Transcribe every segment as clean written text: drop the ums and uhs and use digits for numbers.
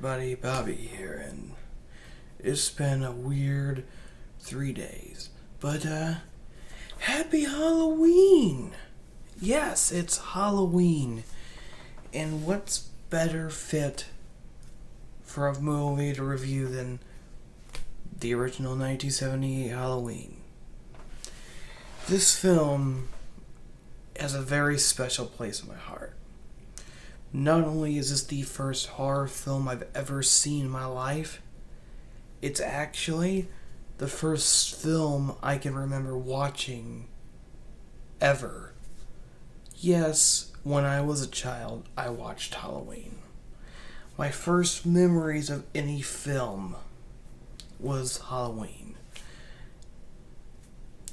everybody, Bobby here, and it's been a weird 3 days. But, happy Halloween! Yes, it's Halloween. And what's better fit for a movie to review than the original 1978 Halloween? This film has a very special place in my heart. Not only is this the first horror film I've ever seen in my life, it's actually the first film I can remember watching ever. Yes, when I was a child, I watched Halloween. My first memories of any film was Halloween.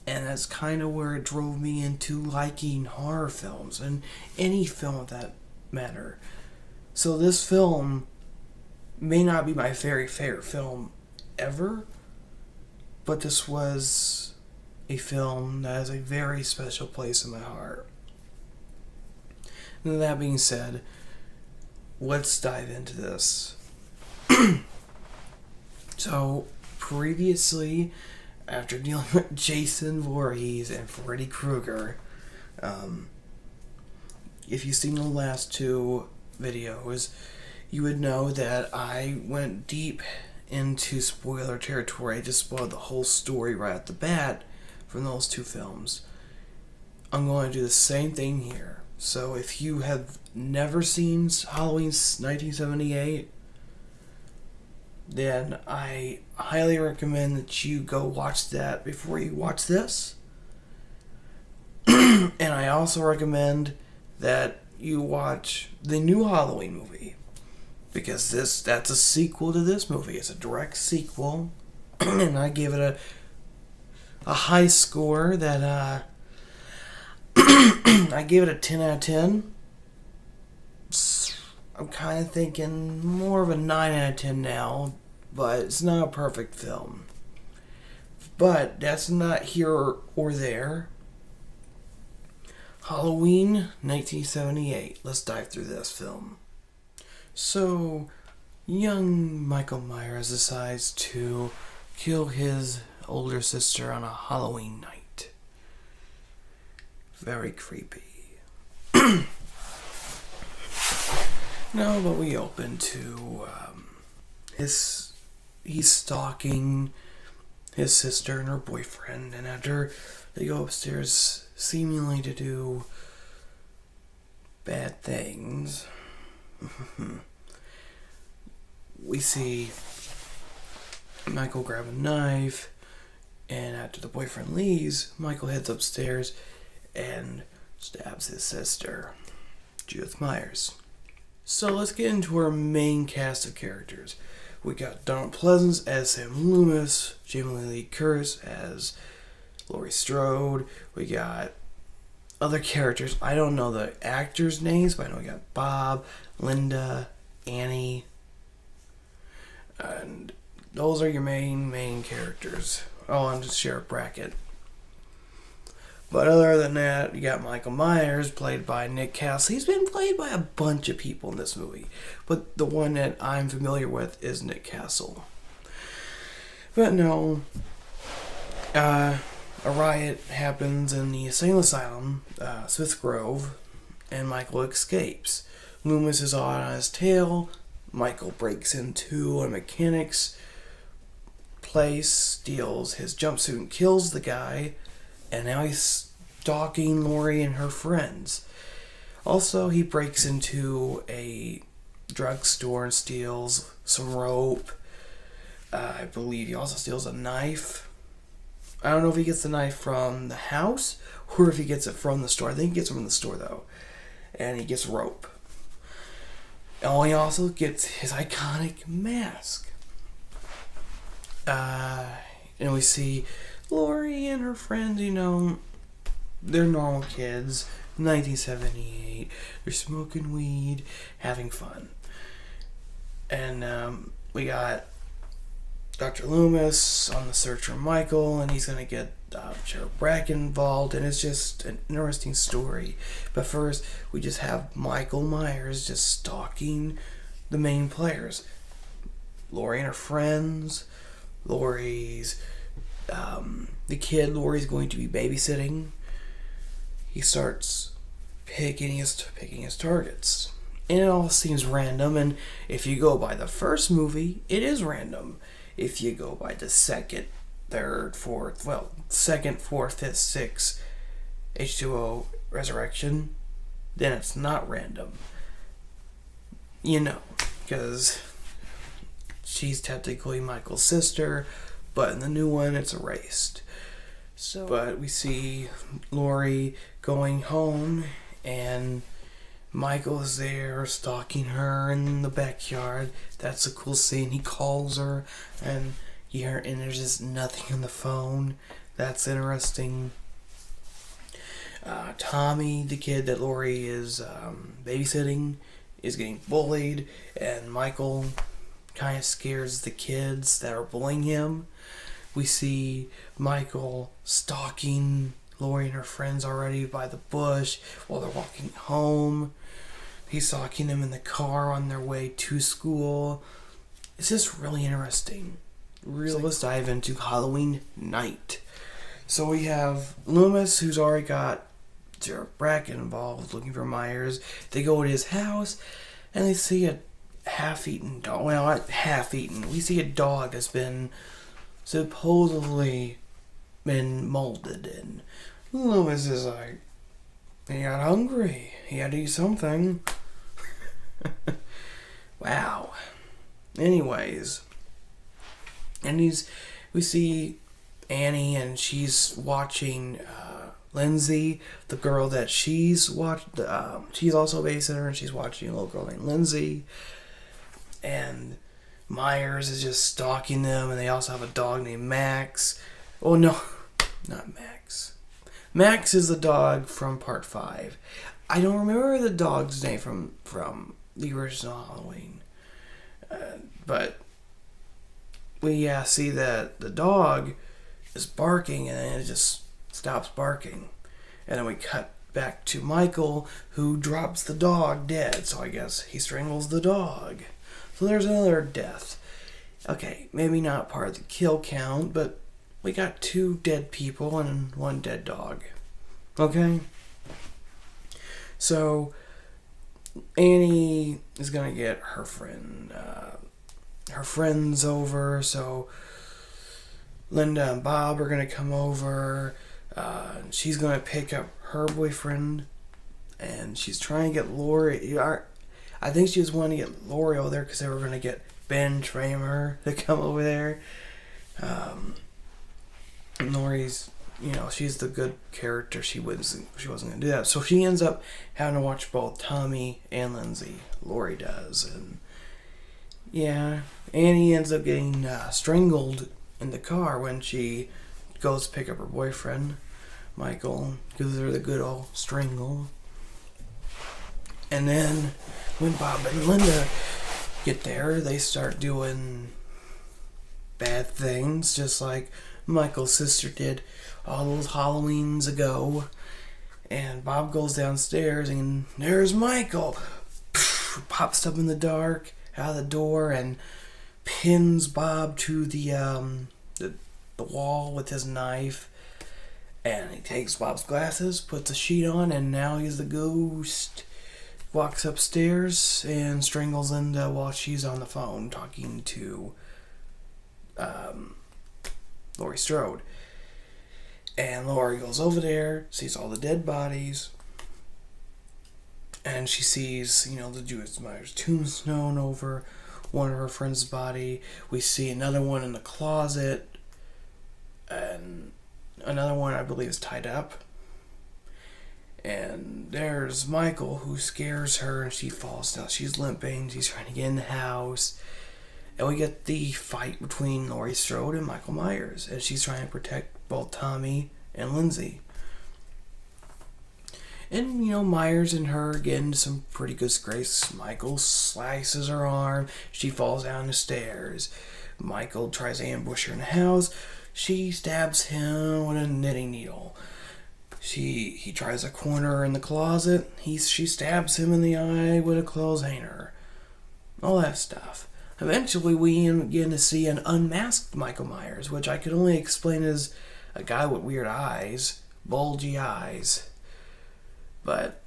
And that's kind of where it drove me into liking horror films, and any film of that matter. So this film may not be my very favorite film ever, but this was a film that has a very special place in my heart. And that being said, let's dive into this. So, previously, after dealing with Jason Voorhees and Freddy Krueger, if you've seen the last two videos, you would know that I went deep into spoiler territory. I just spoiled the whole story right at the bat from those two films. I'm going to do the same thing here. So if you have never seen Halloween 1978, then I highly recommend that you go watch that before you watch this. And I also recommend that you watch the new Halloween movie, because that's a sequel to this movie. It's a direct sequel, and I gave it a high score that I gave it a 10 out of 10. I'm kind of thinking more of a 9 out of 10 now, but it's not a perfect film. But that's not here or there. Halloween 1978. Let's dive through this film. So, young Michael Myers decides to kill his older sister on a Halloween night. Very creepy. No, but we open to he's stalking his sister and her boyfriend, and after they go upstairs seemingly to do bad things, we see Michael grab a knife, and after the boyfriend leaves, Michael heads upstairs and stabs his sister, Judith Myers. So let's get into our main cast of characters. We got Donald Pleasence as Sam Loomis, Jamie Lee Curtis as Laurie Strode. We got other characters. I don't know the actors' names, but I know we got Bob, Linda, Annie, and those are your main characters. Oh, and just Sheriff Brackett. But other than that, you got Michael Myers, played by Nick Castle. He's been played by a bunch of people in this movie, but the one that I'm familiar with is Nick Castle. But no, a riot happens in the insane asylum, Smith Grove, and Michael escapes. Loomis is on his tail. Michael breaks into a mechanic's place, steals his jumpsuit, and kills the guy. And now he's stalking Laurie and her friends. Also, he breaks into a drugstore and steals some rope. I believe he also steals a knife. I don't know if he gets the knife from the house or if he gets it from the store. I think he gets it from the store, though. And he gets rope. Oh, he also gets his iconic mask. And we see Laurie and her friends, they're normal kids. 1978. They're smoking weed, having fun. And we got Dr. Loomis on the search for Michael, and he's going to get Sheriff Brackett involved, and it's just an interesting story. But first, we just have Michael Myers just stalking the main players. Lori and her friends. Lori's the kid Lori's going to be babysitting. He starts picking his targets. And it all seems random, and if you go by the first movie, it is random. If you go by the second, third, fourth, second, fourth, fifth, sixth H2O Resurrection, then it's not random. Because she's technically Michael's sister, but in the new one, it's erased. But we see Lori going home, and Michael is there stalking her in the backyard. That's a cool scene. He calls her, and there's just nothing on the phone. That's interesting. Tommy, the kid that Lori is babysitting, is getting bullied, and Michael kind of scares the kids that are bullying him. We see Michael stalking Lori and her friends already by the bush while they're walking home. He's stalking them in the car on their way to school. It's just really interesting. Let's dive into Halloween night. So we have Loomis, who's already got Sheriff Brackett involved looking for Myers. They go to his house and they see a half-eaten dog. Well, not half-eaten. We see a dog that's been supposedly been molded, and Loomis is like, he got hungry. He had to eat something. Wow. Anyways, and we see Annie, and she's watching Lindsay, the girl that she's watched. She's also a babysitter, and she's watching a little girl named Lindsay. And Myers is just stalking them, and they also have a dog named Max. Oh no, not Max. Max is the dog from Part 5. I don't remember the dog's name from the original Halloween. But we see that the dog is barking, and then it just stops barking. And then we cut back to Michael, who drops the dog dead. So I guess he strangles the dog. So there's another death. Okay, maybe not part of the kill count, but we got 2 dead people and 1 dead dog. Okay? So Annie is gonna get her friends over. So Linda and Bob are gonna come over. She's gonna pick up her boyfriend, and she's trying to get Lori. I think she was wanting to get Lori over there because they were gonna get Ben Tramer to come over there. Lori's, she's the good character. She wasn't gonna do that, so she ends up having to watch both Tommy and Lindsay. Lori does, and yeah, Annie ends up getting strangled in the car when she goes to pick up her boyfriend, Michael, gives her the good old strangle. And then when Bob and Linda get there, they start doing bad things, just like Michael's sister did all those Halloweens ago. And Bob goes downstairs, and there's Michael. Pops up in the dark out of the door and pins Bob to the wall with his knife. And he takes Bob's glasses, puts a sheet on, and now he's the ghost. Walks upstairs and strangles Linda while she's on the phone talking to Laurie Strode. And Laurie goes over there, sees all the dead bodies, and she sees, the Judith Myers tombstone over one of her friend's body. We see another one in the closet, and another one I believe is tied up. And there's Michael, who scares her, and she falls down. She's limping. She's trying to get in the house. And we get the fight between Laurie Strode and Michael Myers, as she's trying to protect both Tommy and Lindsay. And, Myers and her get into some pretty good scrapes. Michael slices her arm. She falls down the stairs. Michael tries to ambush her in the house. She stabs him with a knitting needle. He tries to corner her in the closet. She stabs him in the eye with a clothes hanger. All that stuff. Eventually, we begin to see an unmasked Michael Myers, which I could only explain as a guy with weird eyes, bulgy eyes. But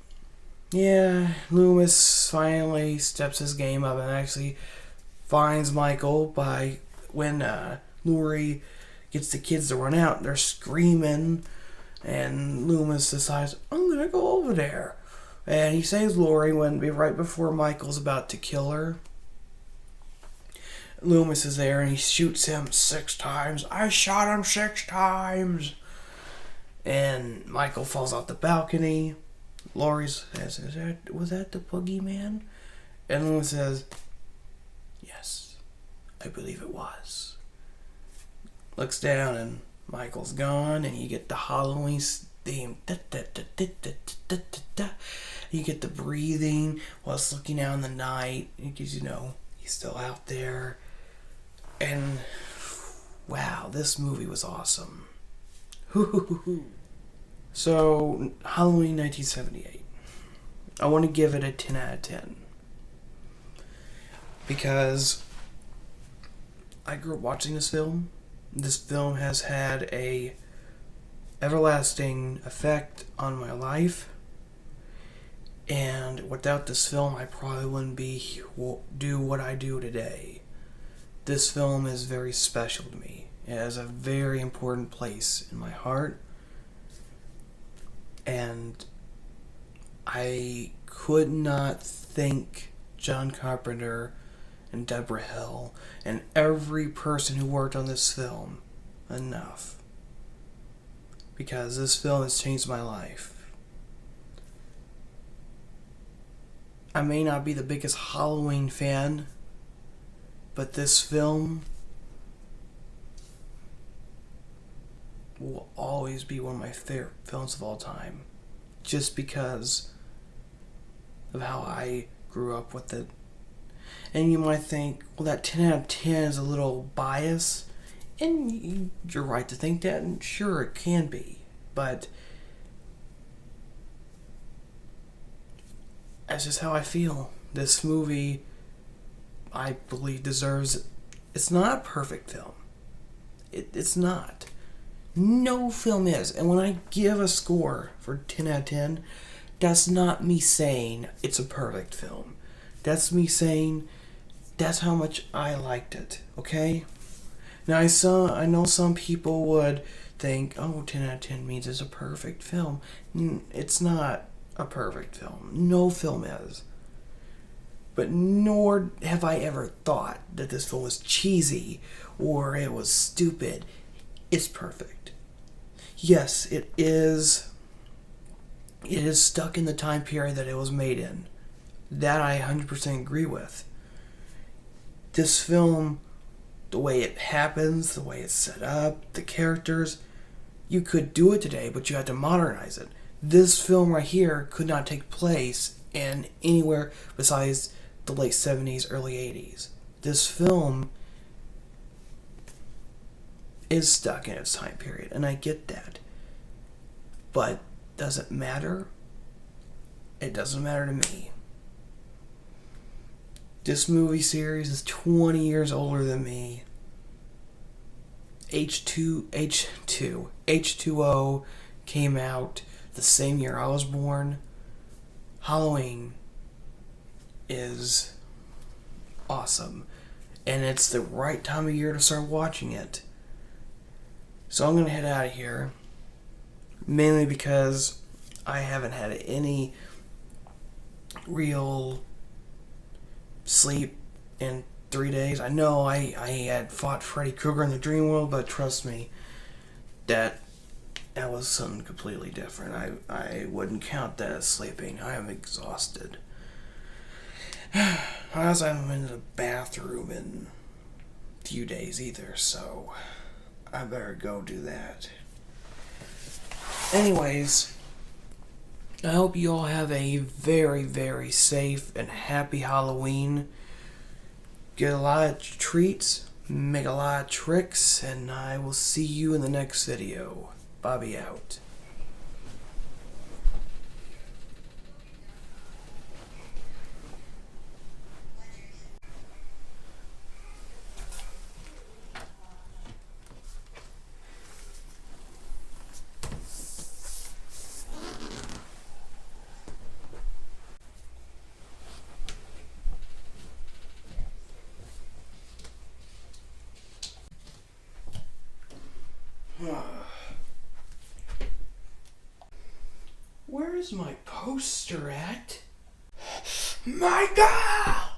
yeah, Loomis finally steps his game up and actually finds Michael by when Laurie gets the kids to run out. They're screaming, and Loomis decides, I'm gonna go over there. And he saves Laurie right before Michael's about to kill her. Loomis is there and he shoots him 6 times. I shot him 6 times. And Michael falls off the balcony. Laurie says, was that the boogeyman? And Loomis says, yes, I believe it was. Looks down and Michael's gone, and you get the Halloween theme. You get the breathing while it's looking out in the night, because he's still out there. And wow, this movie was awesome. So, Halloween 1978. I want to give it a 10 out of 10. Because I grew up watching this film. This film has had a everlasting effect on my life. And without this film, I probably wouldn't do what I do today. This film is very special to me. It has a very important place in my heart. And I could not thank John Carpenter and Deborah Hill and every person who worked on this film enough. Because this film has changed my life. I may not be the biggest Halloween fan, but this film will always be one of my favorite films of all time. Just because of how I grew up with it. And you might think, well, that 10 out of 10 is a little biased. And you're right to think that, and sure, it can be. But that's just how I feel. This movie, I believe, deserves... It's not a perfect film. It's not. No film is. And when I give a score for 10 out of 10, that's not me saying it's a perfect film. That's me saying that's how much I liked it, okay? Now, I know some people would think, 10 out of 10 means it's a perfect film. It's not a perfect film. No film is. But nor have I ever thought that this film was cheesy or it was stupid. It's perfect. Yes, it is stuck in the time period that it was made in. That I 100% agree with. This film, the way it happens, the way it's set up, the characters, you could do it today, but you had to modernize it. This film right here could not take place in anywhere besides the late 70s, early 80s. This film is stuck in its time period, and I get that. But does it matter? It doesn't matter to me. This movie series is 20 years older than me. H2O came out the same year I was born. Halloween is awesome. And it's the right time of year to start watching it. So I'm going to head out of here. Mainly because I haven't had any real sleep in 3 days. I know I had fought Freddy Krueger in the dream world, but trust me, that was something completely different. I wouldn't count that as sleeping. I am exhausted. I also haven't been to the bathroom in a few days either, so I better go do that. Anyways, I hope you all have a very, very safe and happy Halloween. Get a lot of treats, make a lot of tricks, and I will see you in the next video. Bobby out. Where's my poster at? Michael!